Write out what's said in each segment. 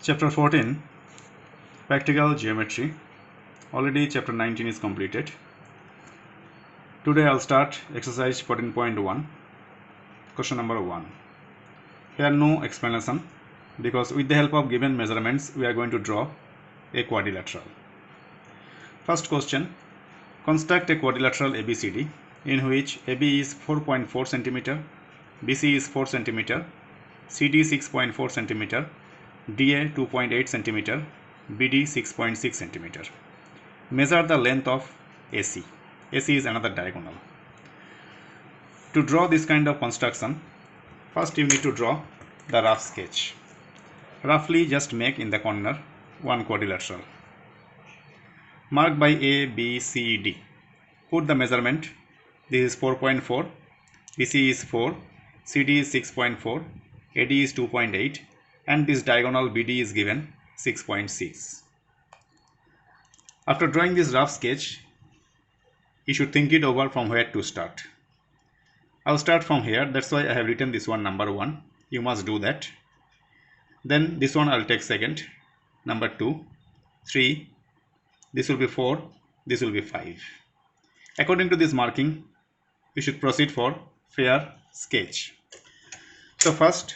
Chapter 14, Practical Geometry. Already chapter 19 is completed. Today I'll start exercise 14.1. Question number 1. Here no explanation because with the help of given measurements we are going to draw a quadrilateral. First question. Construct a quadrilateral ABCD in which AB is 4.4 cm, BC is 4 cm, CD 6.4 cm, DA 2.8 cm, BD 6.6 cm. Measure the length of AC. AC is another diagonal. To draw this kind of construction, first you need to draw the rough sketch. Roughly just make in the corner one quadrilateral. Mark by A, B, C, D. Put the measurement. This is 4.4, BC is 4, CD is 6.4, AD is 2.8 and this diagonal BD is given 6.6. After drawing this rough sketch, you should think it over from where to start. I'll start from here, that's why I have written this one number 1. You must do that. Then this one I'll take second, number 2, 3, this will be 4, this will be 5. According to this marking, you should proceed for fair sketch. So first,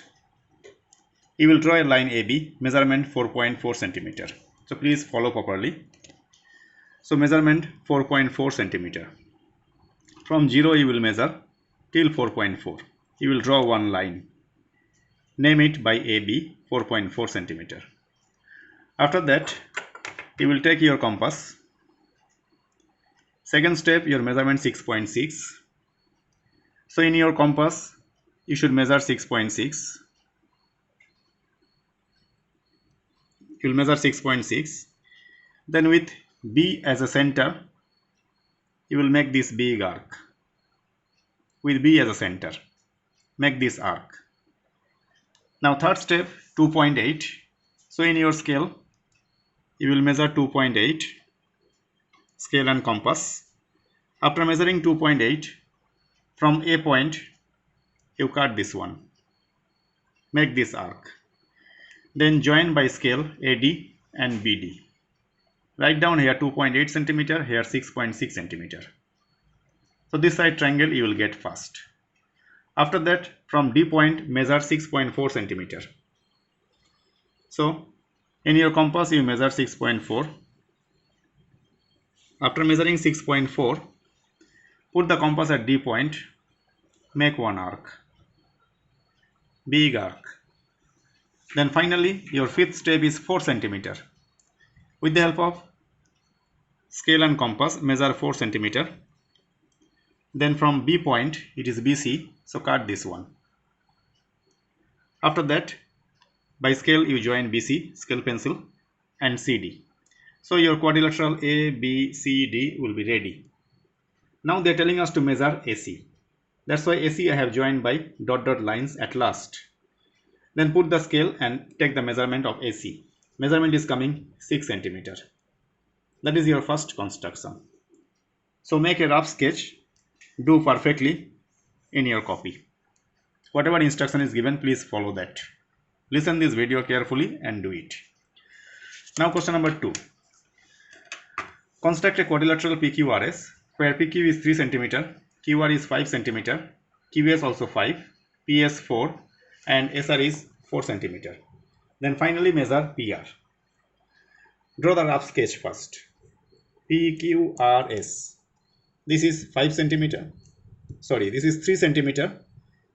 you will draw a line AB, measurement 4.4 cm. So please follow properly. So measurement 4.4 cm. From 0 you will measure till 4.4. You will draw one line. Name it by AB 4.4 cm. After that, you will take your compass. Second step, your measurement 6.6. So in your compass, you should measure 6.6. You will measure 6.6. Then with B as a center, you will make this big arc. With B as a center, make this arc. Now third step, 2.8. So in your scale, you will measure 2.8, scale and compass. After measuring 2.8, from A point, you cut this one. Make this arc. Then join by scale AD and BD. Write down here 2.8 cm, here 6.6 cm. So this side triangle you will get first. After that, from D point measure 6.4 cm. So in your compass you measure 6.4. After measuring 6.4, put the compass at D point, make one arc, big arc. Then finally your fifth step is 4 cm. With the help of scale and compass, measure 4 cm. Then from B point, it is BC, so cut this one. After that, by scale you join BC, scale pencil, and CD. So your quadrilateral A, B, C, D will be ready. Now they are telling us to measure AC. That's why AC I have joined by dot dot lines at last. Then put the scale and take the measurement of AC. Measurement is coming 6 cm. That is your first construction. So make a rough sketch. Do perfectly in your copy. Whatever instruction is given, please follow that. Listen this video carefully and do it. Now question number 2. Construct a quadrilateral PQRS where PQ is 3 cm, QR is 5 cm, QS also 5, PS 4 and SR is 4 cm. Then finally measure PR. Draw the rough sketch first. PQRS. This is 5 cm. Sorry, this is 3 cm.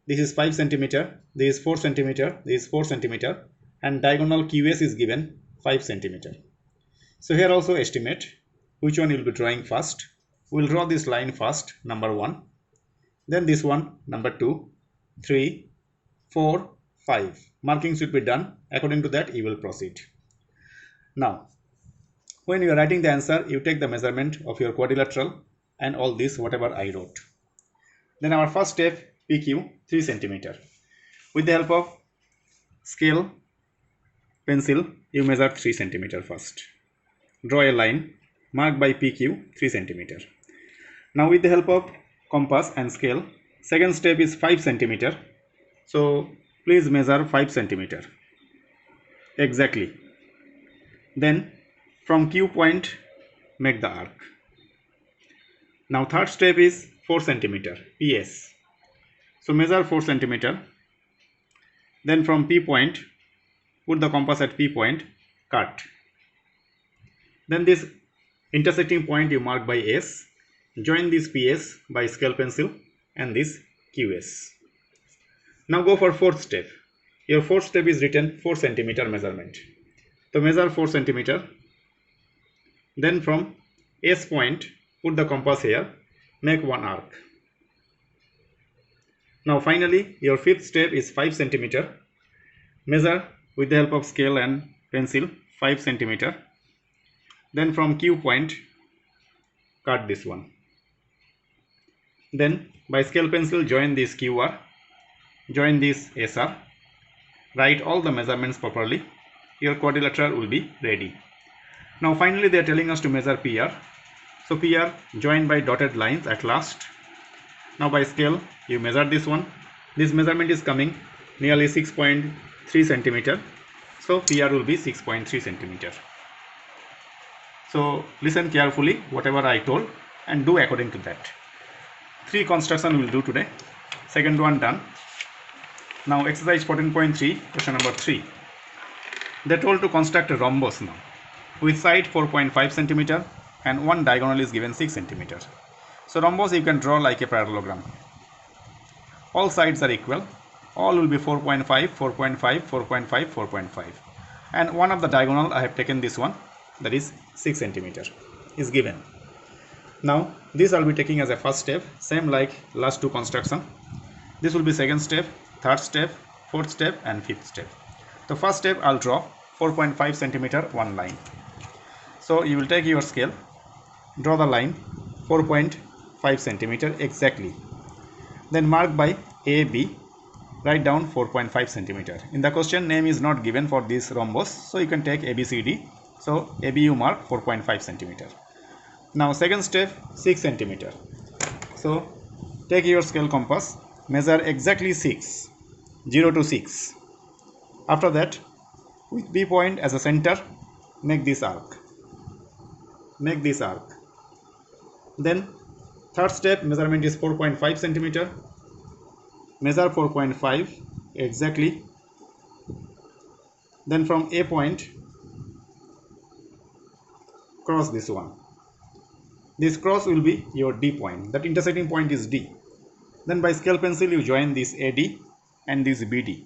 This is 5 cm. This is 4 cm. This is 4 cm. And diagonal QS is given 5 cm. So here also estimate which one you will be drawing first. We will draw this line first, number 1. Then this one, number 2, 3, 4, 5. Marking should be done. According to that, you will proceed. Now, when you are writing the answer, you take the measurement of your quadrilateral and all this, whatever I wrote. Then our first step, PQ, 3 cm. With the help of scale, pencil, you measure 3 cm first. Draw a line, mark by PQ, 3 cm. Now with the help of compass and scale, second step is 5 cm. So please measure 5 cm. Exactly. Then from Q point make the arc. Now third step is 4 centimeter PS. So measure 4 centimeter. Then from P point put the compass at P point, cut. Then this intersecting point you mark by S, join this PS by scale pencil and this QS. Now go for fourth step. Your fourth step is written 4 centimeter measurement. So measure 4 centimeter. Then from S point put the compass here, make one arc. Now finally your fifth step is 5 centimeter. Measure with the help of scale and pencil 5 centimeter. Then from Q point cut this one. Then by scale pencil join this QR, join this SR, write all the measurements properly. Your quadrilateral will be ready. Now finally they are telling us to measure PR. So PR join by dotted lines at last. Now by scale you measure this one. This measurement is coming nearly 6.3 centimeter. So PR will be 6.3 centimeter. So listen carefully whatever I told and do according to that. 3 construction we will do today. Second one done. Now exercise 14.3, question number 3. They told to construct a rhombus now with side 4.5 centimeter and one diagonal is given 6 centimeter. So rhombus you can draw like a parallelogram. All sides are equal. All will be 4.5, 4.5, 4.5, 4.5. And one of the diagonal I have taken this one, that is 6 centimeter is given. Now this I'll be taking as a first step, same like last 2 construction. This will be second step, third step, fourth step and fifth step. The first step I'll draw 4.5 centimeter one line. So you will take your scale, draw the line 4.5 centimeter exactly. Then mark by AB, write down 4.5 centimeter. In the question name is not given for this rhombus, so you can take ABCD. So AB you mark 4.5 centimeter. Now second step 6 centimeter. So take your scale compass, measure exactly 6, 0 to 6. After that with B point as a center make this arc. Make this arc. Then third step measurement is 4.5 centimeter. Measure 4.5 exactly. Then from A point cross this one. This cross will be your D point. That intersecting point is D. Then by scale pencil you join this AD and this BD.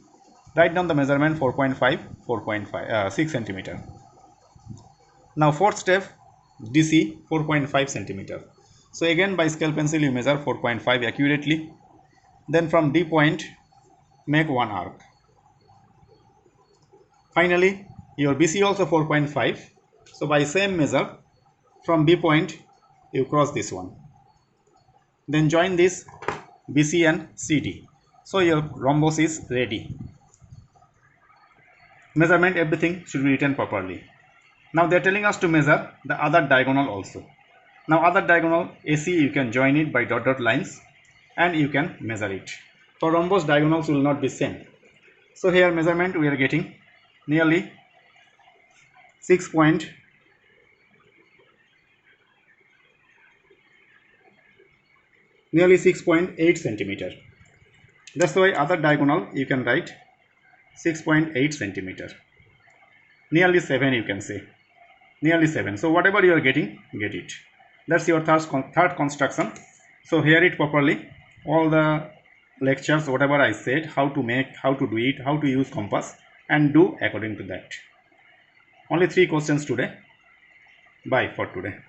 Write down the measurement 4.5, 6 centimeter. Now fourth step DC 4.5 centimeter. So again by scale pencil you measure 4.5 accurately. Then from D point make one arc. Finally your BC also 4.5. So by same measure from B point you cross this one. Then join this BC and CD. So your rhombus is ready. Measurement everything should be written properly. Now they are telling us to measure the other diagonal also. Now other diagonal AC you can join it by dot lines and you can measure it. For rhombus diagonals will not be same. So here measurement we are getting nearly 6.8 centimeter. That's why other diagonal you can write 6.8 centimeter. Nearly 7 you can say. Nearly 7. So whatever you are getting, get it. That's your third construction. So hear it properly. All the lectures, whatever I said, how to make, how to do it, how to use compass, and do according to that. Only 3 questions today. Bye for today.